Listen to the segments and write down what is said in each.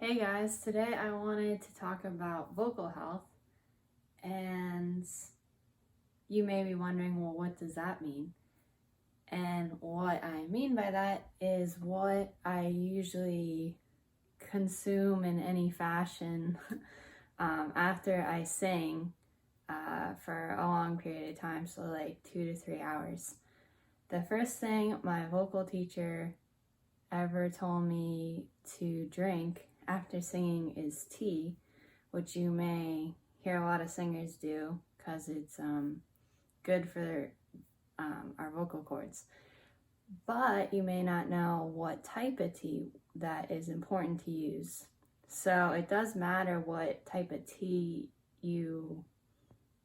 Hey guys, today I wanted to talk about vocal health, and you may be wondering, well, what does that mean? And what I mean by that is what I usually consume in any fashion after I sing for a long period of time, so like 2 to 3 hours. The first thing my vocal teacher ever told me to drink after singing is tea, which you may hear a lot of singers do because it's good for our vocal cords. But you may not know what type of tea that is important to use. So it does matter what type of tea you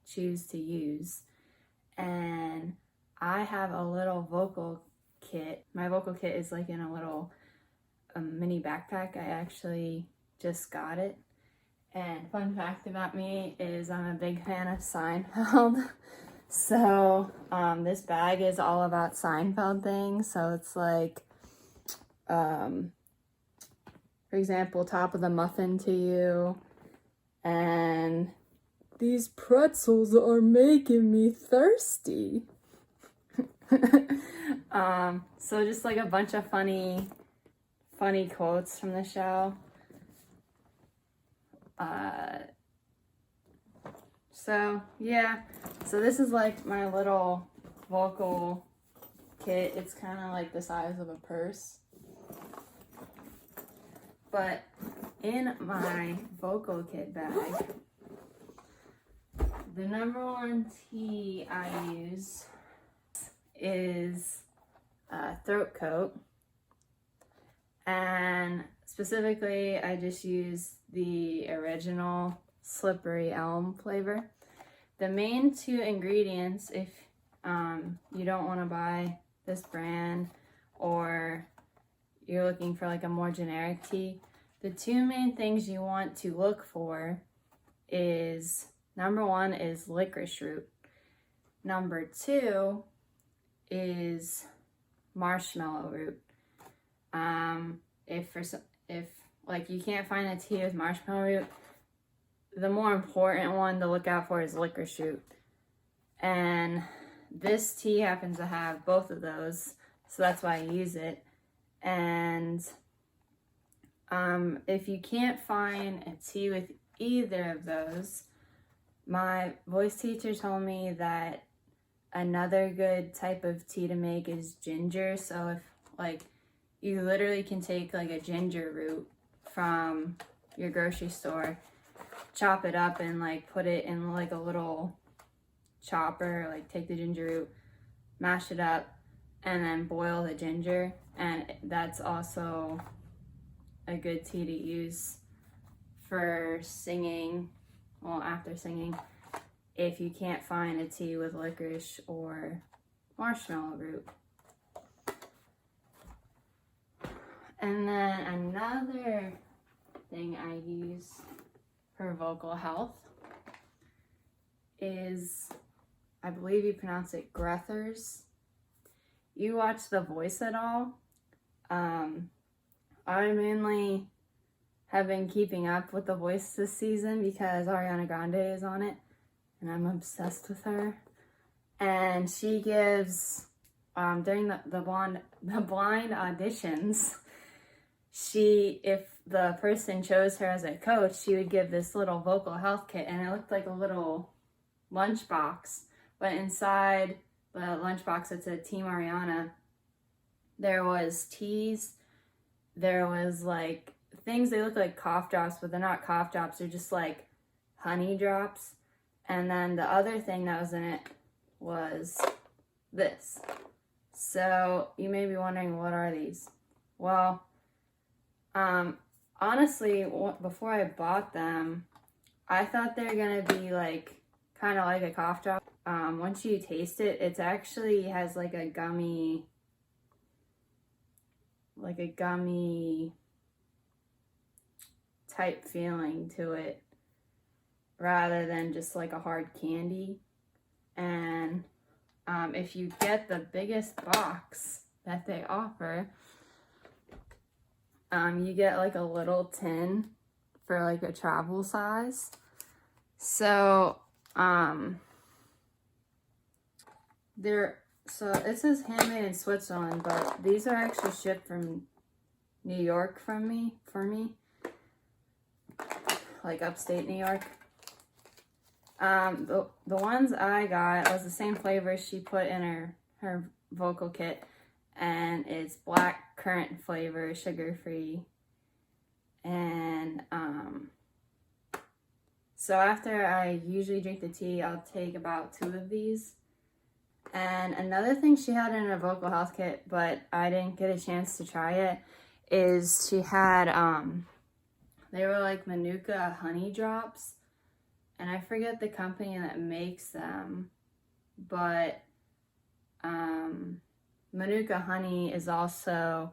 choose to use. And I have a little vocal kit. My vocal kit is like in a mini backpack. I actually just got it. And fun fact about me is I'm a big fan of Seinfeld. So this bag is all about Seinfeld things. So it's like, for example, top of the muffin to you. And these pretzels are making me thirsty. So just like a bunch of funny quotes from the show. So this is like my little vocal kit. It's kind of like the size of a purse. But in my vocal kit bag, the number one tea I use is throat coat. And specifically, I just use the original slippery elm flavor. The main two ingredients, if you don't want to buy this brand or you're looking for like a more generic tea, the two main things you want to look for is, number one is licorice root. Number two is marshmallow root. If like you can't find a tea with marshmallow root, the more important one to look out for is licorice root. And this tea happens to have both of those, so that's why I use it. And if you can't find a tea with either of those, my voice teacher told me that another good type of tea to make is ginger. So if like you literally can take like a ginger root from your grocery store, chop it up and like put it in like a little chopper, like take the ginger root, mash it up, and then boil the ginger. And that's also a good tea to use for singing, well, after singing, if you can't find a tea with licorice or marshmallow root. And then another thing I use for vocal health is, I believe you pronounce it Grethers. You watch The Voice at all? I mainly have been keeping up with The Voice this season because Ariana Grande is on it, and I'm obsessed with her. And she gives, during the blind auditions, if the person chose her as a coach, she would give this little vocal health kit, and it looked like a little lunchbox. But inside the lunchbox that said Team Ariana, there was teas, there was like things, they look like cough drops, but they're not cough drops, they're just like honey drops. And then the other thing that was in it was this. So you may be wondering, what are these? Well, honestly, before I bought them, I thought they were gonna be like kind of like a cough drop. Once you taste it, it actually has like a gummy type feeling to it rather than just like a hard candy. And if you get the biggest box that they offer, you get like a little tin for like a travel size. So, so it says handmade in Switzerland, but these are actually shipped from New York for me, like upstate New York. The ones I got was the same flavor she put in her vocal kit, and it's black currant flavor, sugar-free. And so after I usually drink the tea, I'll take about 2 of these. And another thing she had in her vocal health kit, but I didn't get a chance to try it, is she had, they were like Manuka honey drops. And I forget the company that makes them, but Manuka honey is also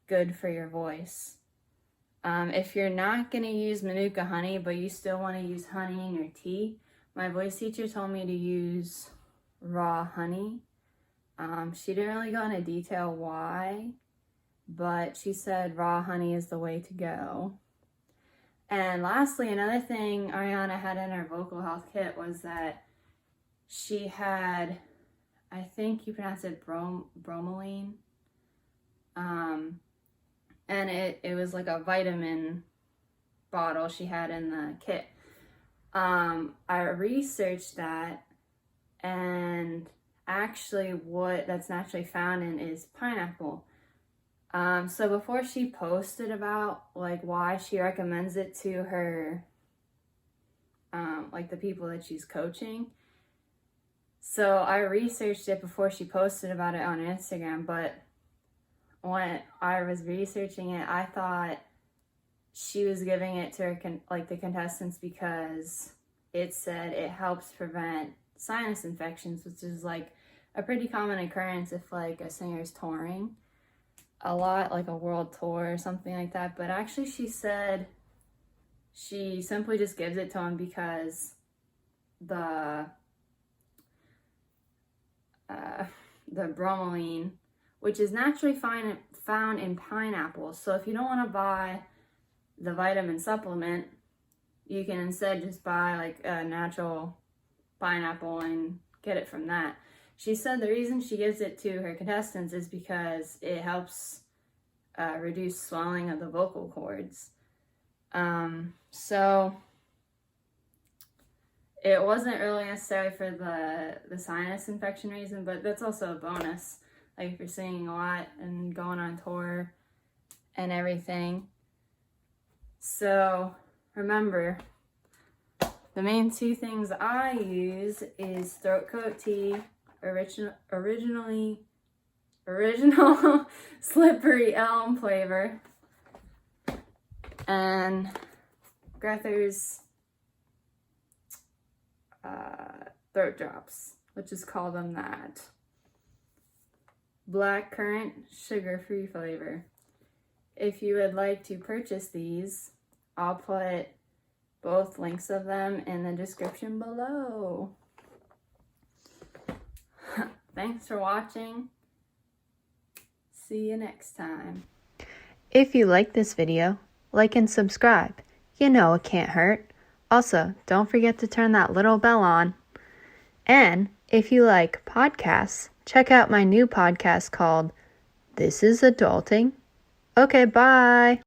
good for your voice. If you're not going to use Manuka honey, but you still want to use honey in your tea, my voice teacher told me to use raw honey. She didn't really go into detail why, but she said raw honey is the way to go. And lastly, another thing Ariana had in her vocal health kit was that she had, I think you pronounce it bromelain. And it was like a vitamin bottle she had in the kit. I researched that, and actually what that's naturally found in is pineapple. So before she posted about like why she recommends it to her, like the people that she's coaching. So I researched it before she posted about it on Instagram, but when I was researching it, I thought she was giving it to her, the contestants, because it said it helps prevent sinus infections, which is like a pretty common occurrence if like a singer's touring a lot, like a world tour or something like that. But actually she said she simply just gives it to them because the bromelain, which is naturally found in pineapples. So if you don't want to buy the vitamin supplement, you can instead just buy like a natural pineapple and get it from that. She said the reason she gives it to her contestants is because it helps reduce swelling of the vocal cords. So it wasn't really necessary for the sinus infection reason, but that's also a bonus. Like if you're singing a lot and going on tour and everything. So remember, the main 2 things I use is throat coat tea, original slippery elm flavor, and Grether's throat drops, let's just call them that. Black currant sugar-free flavor. If you would like to purchase these, I'll put both links of them in the description below. Thanks for watching. See you next time. If you like this video, like and subscribe. You know it can't hurt. Also, don't forget to turn that little bell on. And if you like podcasts, check out my new podcast called This Is Adulting. Okay, bye.